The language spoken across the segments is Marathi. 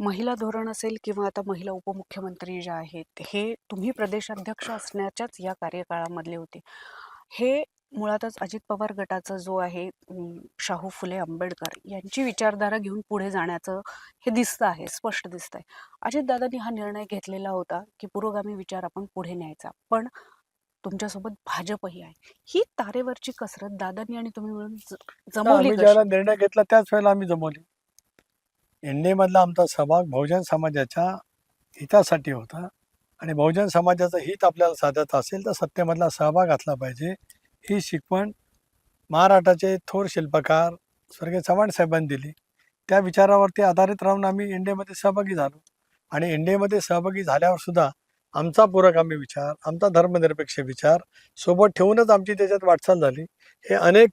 महिला धोरण असेल किंवा आता महिला उपमुख्यमंत्री ज्या आहेत, हे तुम्ही प्रदेशाध्यक्ष असण्याच्याच या कार्यकाळामधले होते. हे मुळातच अजित पवार गटाचा जो आहे शाहू फुले आंबेडकर यांची विचारधारा घेऊन पुढे जाण्याचं हे दिसतं आहे, स्पष्ट दिसतंय. अजितदादांनी हा निर्णय घेतलेला होता, की पुरोगामी विचार आपण पुढे न्यायचा. पण तुमच्यासोबत भाजपही आहे. ही तारेवरची कसरत दादांनी आणि तुम्ही मिळून तर जमवली आम्ही कशी? ज्यावेळेला निर्णय घेतला त्याच वेळेला आम्ही जमवली. एनडीए मधला आमचा सहभाग बहुजन समाजाच्या हितासाठी होता आणि बहुजन समाजाचं हित आपल्याला साधायचं असेल तर सत्तेमधला सहभाग असला पाहिजे. ही शिकवण महाराष्ट्राचे थोर शिल्पकार स्वर्गीय चव्हाण साहेबांनी दिली. त्या विचारावरती आधारित राहून आम्ही एनडीएमध्ये सहभागी झालो आणि एनडीएमध्ये सहभागी झाल्यावर सुद्धा आमचा पुरोगामी विचार, आमचा धर्मनिरपेक्ष विचार सोबत ठेवूनच आमची त्याच्यात वाटचाल झाली. हे अनेक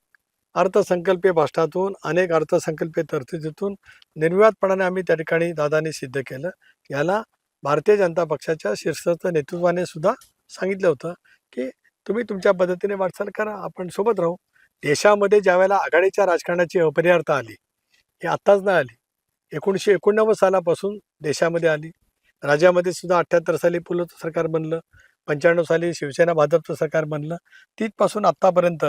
अर्थसंकल्पीय भाषणातून, अनेक अर्थसंकल्पीय तरतुदीतून निर्विवादपणाने आम्ही त्या ठिकाणी दादांनी सिद्ध केलं. याला भारतीय जनता पक्षाच्या शीर्षस्थ नेतृत्वाने सुद्धा सांगितलं होतं, की तुम्ही तुमच्या पद्धतीने वाटचाल करा, आपण सोबत राहू. देशामध्ये ज्यावेळेला आघाडीच्या राजकारणाची अपरिहार्यता आली, ही आत्ताच नाही आली. 1989 सालापासून देशामध्ये आली. राज्यामध्ये सुद्धा 78 साली पुलोचं सरकार बनलं, 95 साली शिवसेना भाजपचं सरकार बनलं. तिथपासून आत्तापर्यंत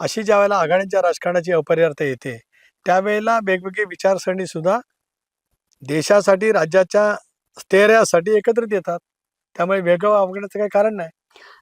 अशी ज्यावेळेला आघाडीच्या राजकारणाची अपरिहार्यता येते, त्यावेळेला वेगवेगळी विचारसरणी सुद्धा देशासाठी, राज्याच्या स्थैर्यासाठी एकत्रित येतात. त्यामुळे वेगळं वागण्याचं काही कारण नाही.